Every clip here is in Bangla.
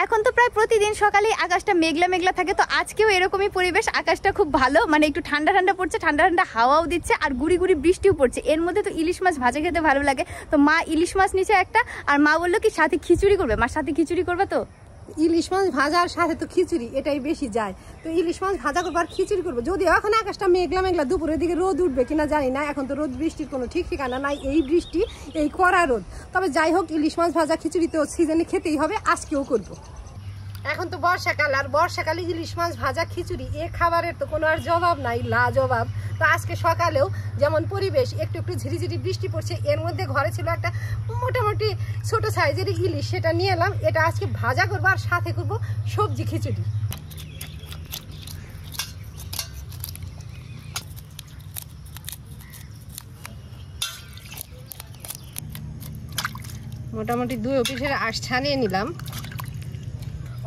এখন তো প্রায় প্রতিদিন সকালে আকাশটা মেঘলা মেঘলা থাকে, তো আজকেও এরকমই পরিবেশ। আকাশটা খুব ভালো, মানে একটু ঠান্ডা ঠান্ডা পড়ছে, ঠান্ডা ঠান্ডা হাওয়াও দিচ্ছে আর গুড়ি গুড়ি বৃষ্টিও পড়ছে। এর মধ্যে তো ইলিশ মাছ ভাজা খেতে ভালো লাগে। তো মা ইলিশ মাছ নিচে একটা, আর মা বললো কি সাথে খিচুড়ি করবে। মার সাথে খিচুড়ি করবে। তো ইলিশ মাছ ভাজার সাথে তো খিচুড়ি এটাই বেশি যায়। তো ইলিশ মাছ ভাজা করবো আর খিচুড়ি করবো। যদিও এখন আকাশটা মেঘলা মেঘলা, দুপুরের দিকে রোদ উঠবে কিনা জানি না। এখন তো রোদ বৃষ্টির কোনো ঠিক ঠিকানা নাই, এই বৃষ্টি এই কড়া রোদ। তবে যাই হোক, ইলিশ মাছ ভাজা খিচুড়ি তো সিজনে খেতেই হবে, আজকেও করবো। এখন তো বর্ষাকাল, আর বর্ষাকালে ইলিশ মাছ ভাজা খিচুড়ি এ খাবারের তো কোনো আর জবাব নাই, লাজবাব। তো আজকে সকালেও যেমন পরিবেশ, একটু একটু ঝিরিঝিরি বৃষ্টি পড়ছে, এর মধ্যে ঘরে ছিল একটা মোটামুটি ছোট সাইজের ইলিশ, সেটা নিয়ে এলাম। এটা আজকে ভাজা করবো আর সাথে করবো সবজি খিচুড়ি। মোটামুটি 2 পিসের আঁশ ছানিয়ে নিলাম।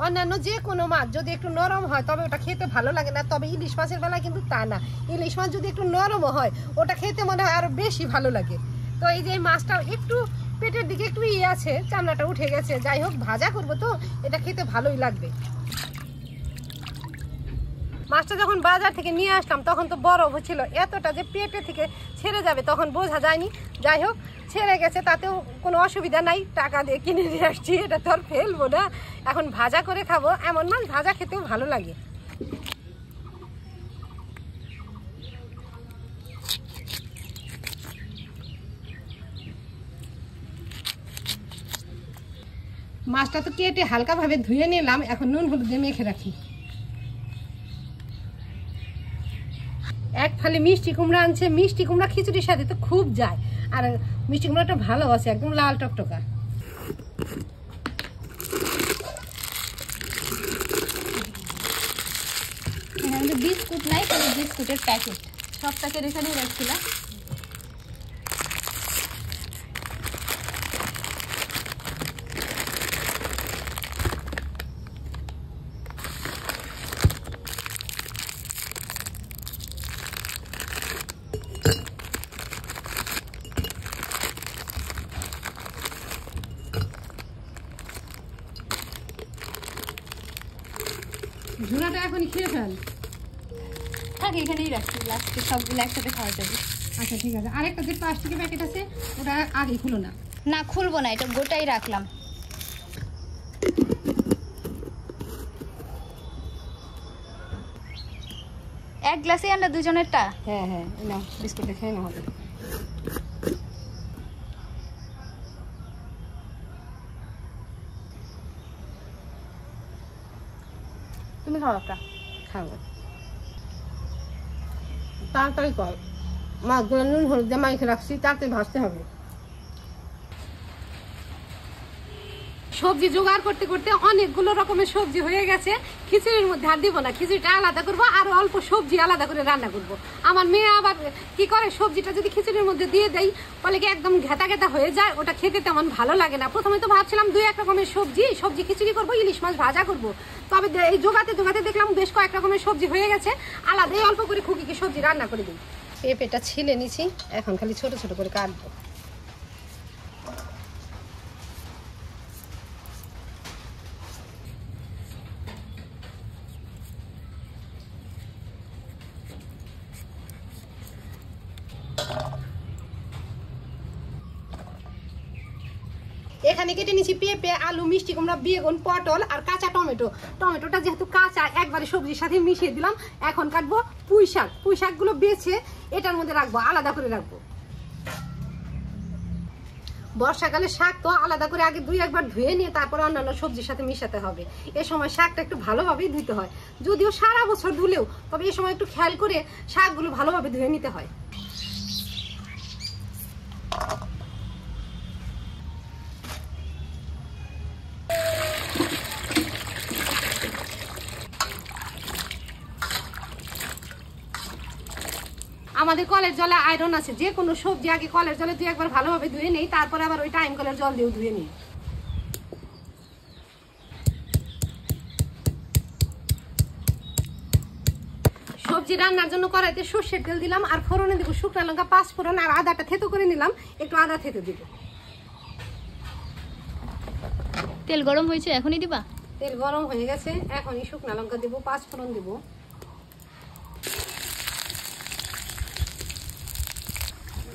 অন্যান্য যে কোনো মাছ যদি একটু নরম হয় তবে ওটা খেতে ভালো লাগে না, তবে ইলিশ মাছের বেলায় কিন্তু তা না। ইলিশ মাছ যদি একটু নরমও হয় ওটা খেতে মনে হয় আরো বেশি ভালো লাগে। তো এই যে মাছটাও একটু পেটের দিকে একটু আছে, চামড়াটা উঠে গেছে। যাই হোক, ভাজা করবো তো এটা খেতে ভালোই লাগবে। মাছটা যখন বাজার থেকে নিয়ে আসলাম তখন তো বরফ ছিল, এতটা যে পেটে থেকে ছেড়ে যাবে তখন বোঝা যায়নি। যাই হোক, ছেড়ে গেছে, তাতেও কোনো অসুবিধা নাই, টাকা দিয়ে কিনে নিয়ে আসছি, এটা তো আর ফেলবো না। এখন ভাজা করে খাবো, এমন মাছ ভাজা খেতেও ভালো লাগে। মাছটা তো কেটে হালকাভাবে ধুয়ে নিলাম, এখন নুন হলুদ দিয়ে মেখে রাখি। এক ফালি মিষ্টি কুমড়া আনছে, মিষ্টি কুমড়া খিচুড়ির সাথে তো খুব যায়। আর মিষ্টি কুমড়াটা ভালো আছে, একদম লাল টকটকা। বিস্কুট নাই, বিস্কুটের প্যাকেট সব প্যাকেট এখানেই রাখছিলাম। ঝুড়াটা এখনই খেয়ে ফেল, থাক এখানেই রাখছি, লাস্টে সবগুলো একসাথে খাওয়া যাবে। আচ্ছা ঠিক আছে। আরেকটা যে প্লাস্টিকের প্যাকেট আছে ওটা আগে খুলো না। না খুলবো না, এটা গোটাই রাখলাম। এক গ্লাসে আনলা দুজনেরটা? হ্যাঁ হ্যাঁ, নাও বিস্কুটটা খেয়ে নাও হবে। তুমি খাও একটা। খাবো, তাড়াতাড়ি কর। মাছগুলো নুন হলুদ দিয়ে মাইখে রাখছি, তাড়াতাড়ি ভাজতে হবে। সবজি জোগাড় করতে করতে অনেকগুলো রকমের সবজি হয়ে গেছে। খিচুড়ির মধ্যে আর দিব না, খিচুড়িটা আলাদা করবো, আর অল্প সবজি আলাদা করে রান্না করব। আমার মেয়ে আবার কি করে, সবজিটা যদি খিচুড়ির মধ্যে দিয়ে দেয় বলে কি একদম ঘেটা ঘেটা হয়ে যায়, ওটা খেতে তেমন ভালো লাগে না। প্রথমে তো ভাবছিলাম 2-1 রকমের সবজি খিচুড়ি করবো, ইলিশ মাছ ভাজা করব। তবে এই জোগাতে জোগাতে দেখলাম বেশ কয়েক রকমের সবজি হয়ে গেছে, আলাদাই অল্প করে খুকিকে সবজি রান্না করে দিই। পেঁপেটা ছিলে নিছি, এখন খালি ছোট ছোট করে কাটবো। এখানে কেটে নিচ্ছি পেঁপে, আলু, মিষ্টি কুমড়া, বেগুন, পটল আর কাঁচা টমেটো। টমেটোটা যেহেতু কাঁচা একবারে সবজির সাথে মিশিয়ে দিলাম। এখন কাটবো পুঁই শাক। পুঁই শাকগুলো বেছে এটার মধ্যে রাখবো, আলাদা করে রাখবো। বর্ষাকালে শাক তো আলাদা করে আগে 2-1 বার ধুয়ে নিয়ে তারপর অন্যান্য সবজির সাথে মিশাতে হবে। এ সময় শাকটা একটু ভালোভাবেই ধুতে হয়, যদিও সারা বছর ধুলেও তবে এ সময় একটু খেয়াল করে শাকগুলো ভালোভাবে ধুয়ে নিতে হয়। আমাদের কলের জলে আয়রন আছে, যে কোনো সবজি আগে কলের জলে 2-1 বার ভালোভাবে ধুয়ে নেই, তারপরে আবার ওই টাইম কলের জল দিয়েও ধুয়ে নিই। সবজি রান্নার জন্য কড়াইতে সর্ষের তেল দিলাম, আর ফোড়নে দিব শুকনো লঙ্কা, 5 ফোড়ন, আর আদাটা থেতো করে নিলাম, একটু আদা থেতো দিব। তেল গরম হয়েছে, এখনই দিবা? তেল গরম হয়ে গেছে, এখন এই শুকনো লঙ্কা দেবো, 5 ফোড়ন দেবো।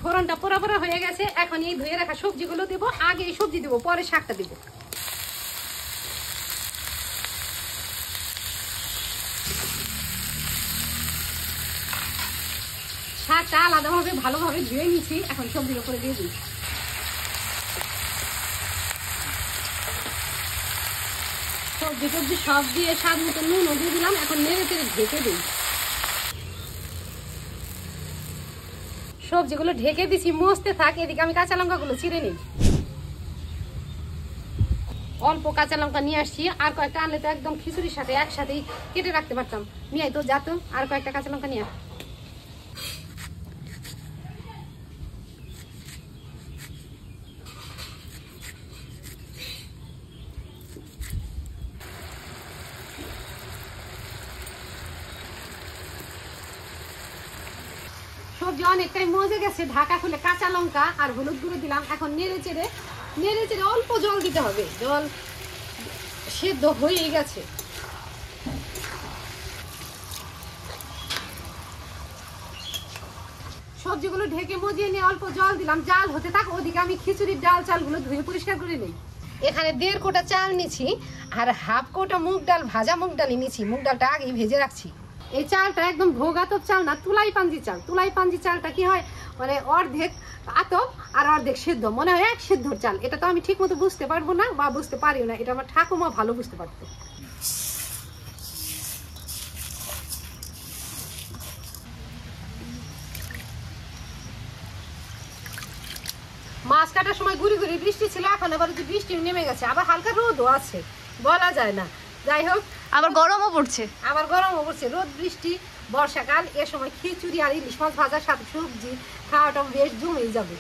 ফোড়নটা পোড়া পোড়া হয়ে গেছে, এখন এই ধুয়ে রাখা সবজিগুলো দেবো। আগে এই সবজি দেবো, পরে শাকটা দেবো। শাকটা আলাদাভাবে ভালোভাবে ধুয়ে নিচ্ছি, এখন সবজির উপরে দিয়ে দিই। সবজি টবজি সব দিয়ে স্বাদ মতো নুনও দিয়ে দিলাম, এখন নেড়ে চেড়ে ঢেকে দিই। সবজিগুলো ঢেকে দিছি, মস্তে থাক। এদিকে আমি কাঁচা লঙ্কাগুলো চিড়ে নিই। অল্প কাঁচা লঙ্কা নিয়ে আসছি, আর কয়েকটা আনলে তো একদম খিচুড়ির সাথে একসাথেই কেটে রাখতে পারতাম। নিয়ে তো যাতো, আর কয়েকটা কাঁচা লঙ্কা নিয়ে। সবজি অনেকটাই মজে গেছে, ঢাকা খুলে কাঁচা লঙ্কা আর হলুদ গুঁড়ো দিলাম। এখন নেড়ে চেড়ে অল্প জল দিতে হবে, জল সেদ্ধ হয়ে গেছে। সবজিগুলো ঢেকে মজিয়ে নিয়ে অল্প জল দিলাম, জাল হতে থাক। ওদিকে আমি খিচুড়ির ডাল চালগুলো ধুয়ে পরিষ্কার করে নিই। এখানে 1.5 কোটা চাল নিচ্ছি, আর 1/2 কোটা মুগ ডাল, ভাজা মুগ ডালই নিচ্ছি। মুগ ডালটা আগেই ভেজে রাখছি। এই চালটা একদম ভোগ আতপ চাল না, তুলাই পাঞ্জি চাল। তুলাই পাঞ্জি চালটা কি হয়, মানে অর্ধেক আতপ আর অর্ধেক সেদ্ধ, মনে হয় এক সেদ্ধর চাল। এটা তো আমি ঠিক মতো বুঝতে পারবো না বা বুঝতে পারিও না, এটা আমার ঠাকুমা ভালো বুঝতে পারতো। মাছ কাটার সময় গুড়ি গুড়ি বৃষ্টি ছিল, এখন আবার যে বৃষ্টি নেমে গেছে, আবার হালকা রোদও আছে, বলা যায় না। যাই হোক, আবার গরমও পড়ছে। রোদ বৃষ্টি বর্ষাকাল, এ সময় খিচুড়ি আর ইলিশ মাছ ভাজার সাথে সবজি খাওয়াটা বেশ জমেই যাবে।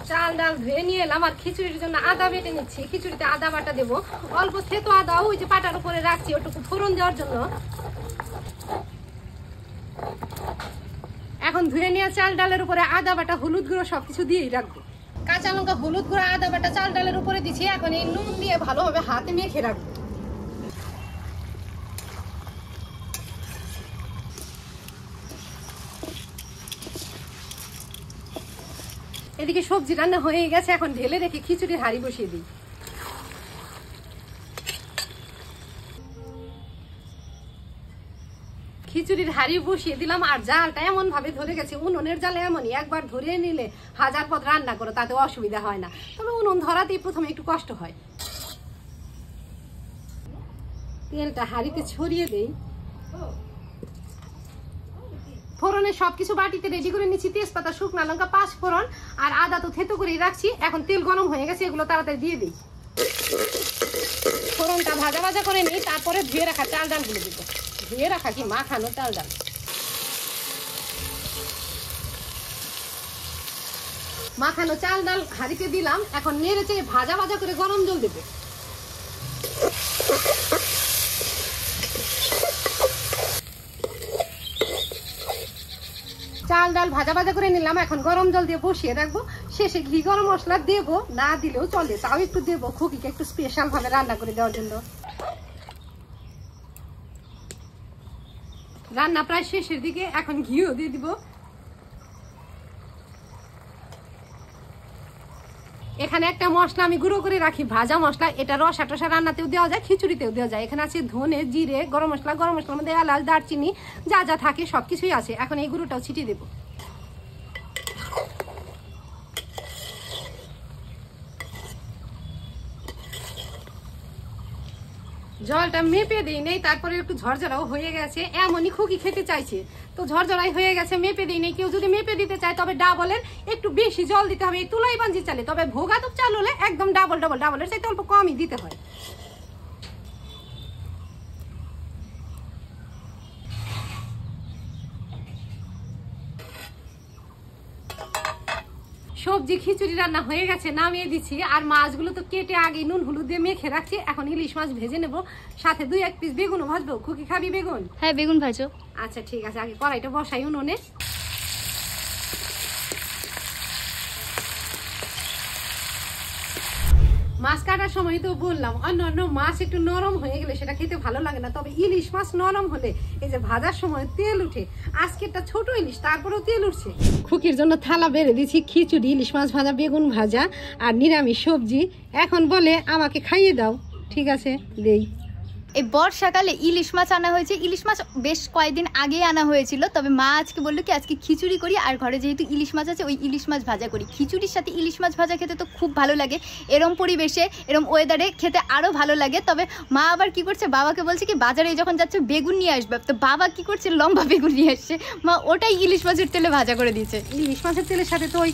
চাল ডাল ধুয়ে নিয়ে এলাম, আর খিচুড়ির জন্য আদা বেটে নিচ্ছি। খিচুড়িতে আদা বাটা দেবো, অল্প থেতো আদা ওই যে পাটার উপরে রাখছি, ওটুকু ফোড়ন দেওয়ার জন্য। এখন ধুয়ে নিয়ে চাল ডালের উপরে আদা বাটা, হলুদ গুঁড়ো সবকিছু দিয়েই রাখবো। কাঁচা লঙ্কা, হলুদ গুঁড়ো, আদা বাটা চাল ডালের উপরে দিচ্ছি। এখন এই নুন দিয়ে ভালোভাবে হাতে মেখে রাখবো। এদিকে সবজি রান্না হয়ে গেছে, এখন ঢেলে রেখে খিচুড়ির হাঁড়ি বসিয়ে দিই। খিচুড়ির হাঁড়ি বসিয়ে দিলাম, আর জালটা এমন ভাবে ধরে গেছে, উনুনের জাল এমনই, একবার ধরে নিলে হাজার পদ রান্না করো, তাতে অসুবিধা হয় না। তবে উনুন ধরাতেই প্রথমে একটু কষ্ট হয়। তেলটা হাঁড়িতে ছড়িয়ে দেই। ফোড়নে সবকিছু বাটিতে রেডি করে নিচ্ছি। তেজপাতা, শুকনা লঙ্কা, 5 ফোড়ন আর আদা তো থেতো করেই রাখছি। এখন তেল গরম হয়ে গেছে, এগুলো তাড়াতাড়ি দিয়ে দিই। ফোড়নটা ভাজা ভাজা করে নিই, তারপরে ধুয়ে রাখা চাল ডালগুলো দিব। ধুয়ে রাখা কি মাখানো চাল ডাল। মাখানো চাল ডাল হাঁড়িতে দিলাম, এখন নেড়ে চেড়ে ভাজা ভাজা করে গরম জল দেবো। চাল ডাল ভাজা ভাজা করে নিলাম, এখন গরম জল দিয়ে বসিয়ে রাখবো। শেষে ঘি গরম মশলা দেবো, না দিলেও চলে, তাও একটু দেবো খুকিকে একটু স্পেশাল ভাবে রান্না করে দেওয়ার জন্য। রান্না প্রায় শেষের দিকে, এখন ঘিও দিয়ে দিব। এখানে একটা মশলা আমি গুঁড়ো করে রাখি, ভাজা মশলা। এটা রসা টসা রান্নাতেও দেওয়া যায়, খিচুড়িতেও দেওয়া যায়। এখানে আছে ধনে, জিরে, গরম মশলার মধ্যে এলাচ, দারচিনি যা যা থাকে সবকিছুই আছে। এখন এই গুঁড়োটাও ছিটিয়ে দেবো। জলটা মেপে দিই নেই, তারপরে একটু ঝরঝরাও হয়ে গেছে, এমনই খুকি খেতে চাইছে তো ঝরঝরাই হয়ে গেছে, মেপে দিই নেই। কেউ যদি মেপে দিতে চায় তবে ডাবলের একটু বেশি জল দিতে হবে। এই তুলাই পাঞ্জি চালে, তবে ভোগাতপ চাল হলে একদম ডাবলের চাইতে অল্প কমই দিতে হয়। সবজি খিচুড়ি রান্না হয়ে গেছে, নামিয়ে দিচ্ছি। আর মাছগুলো তো কেটে আগে নুন হলুদ দিয়ে মেখে রাখছি। এখন ইলিশ মাছ ভেজে নেব, সাথে 2-1 পিস বেগুনও ভাজবো। খুকি খাবি বেগুন? হ্যাঁ বেগুন ভাজো। আচ্ছা ঠিক আছে, আগে কড়াইটা বসাই উনুনে। মাছ কাটার সময় তো বললাম অন্য মাছ একটু নরম হয়ে গেলে সেটা খেতে ভালো লাগে না, তবে ইলিশ মাছ নরম হলে এই যে ভাজার সময় তেল উঠে। আজকে একটা ছোট ইলিশ, তারপরেও তেল উঠছে। খুকির জন্য থালা বেড়ে দিচ্ছি, খিচুড়ি, ইলিশ মাছ ভাজা, বেগুন ভাজা আর নিরামিষ সবজি। এখন বলে আমাকে খাইয়ে দাও। ঠিক আছে, দেই। এই বর্ষাকালে ইলিশ মাছ আনা হয়েছে। ইলিশ মাছ বেশ কয়েকদিন আগে আনা হয়েছিল, তবে মা আজকে বললো কি আজকে খিচুড়ি করি, আর ঘরে যেহেতু ইলিশ মাছ আছে ওই ইলিশ মাছ ভাজা করি। খিচুড়ির সাথে ইলিশ মাছ ভাজা খেতে তো খুব ভালো লাগে, এরম পরিবেশে এরম ওয়েদারে খেতে আরও ভালো লাগে। তবে মা আবার কি করছে, বাবাকে বলছে কি বাজারে যখন যাচ্ছে বেগুন নিয়ে আসবে, তো বাবা কি করছে লম্বা বেগুন নিয়ে আসছে, মা ওটাই ইলিশ মাছের তেলে ভাজা করে দিয়েছে। ইলিশ মাছের তেলের সাথে তো ওই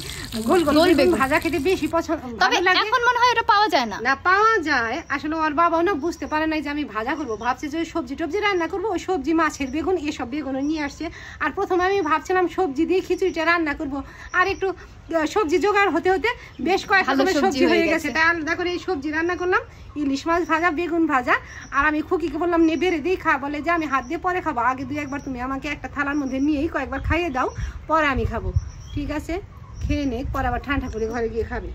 গোল গোল বেগুন ভাজা খেতে বেশি পছন্দ, তবে এখন মনে হয় এটা পাওয়া যায় না। না, পাওয়া যায় আসলে। ওর বাবাও না বুঝতে পারে নাই যে আমি ভাজা করবো, ভাবছে যে ওই সবজি টবজি রান্না করবো, ওই সবজি মাছের বেগুন এসব বেগুনও নিয়ে আসছে। আর প্রথমে আমি ভাবছিলাম সবজি দিয়ে খিচুড়িটা রান্না করবো, আর একটু সবজি জোগাড় হতে হতে বেশ কয়েক রকমের সবজি হয়ে গেছে, তাই আলাদা করে এই সবজি রান্না করলাম। ইলিশ মাছ ভাজা, বেগুন ভাজা। আর আমি খুকিকে বললাম নে বেড়ে দিই খা, বলে যে আমি হাত দিয়ে পরে খাবো, আগে 2-1 তুমি আমাকে একটা থালার মধ্যে নিয়েই কয়েকবার খাইয়ে দাও, পরে আমি খাবো। ঠিক আছে, খেয়ে নে, পরে আবার ঠান্ডা করে ঘরে গিয়ে খাবে।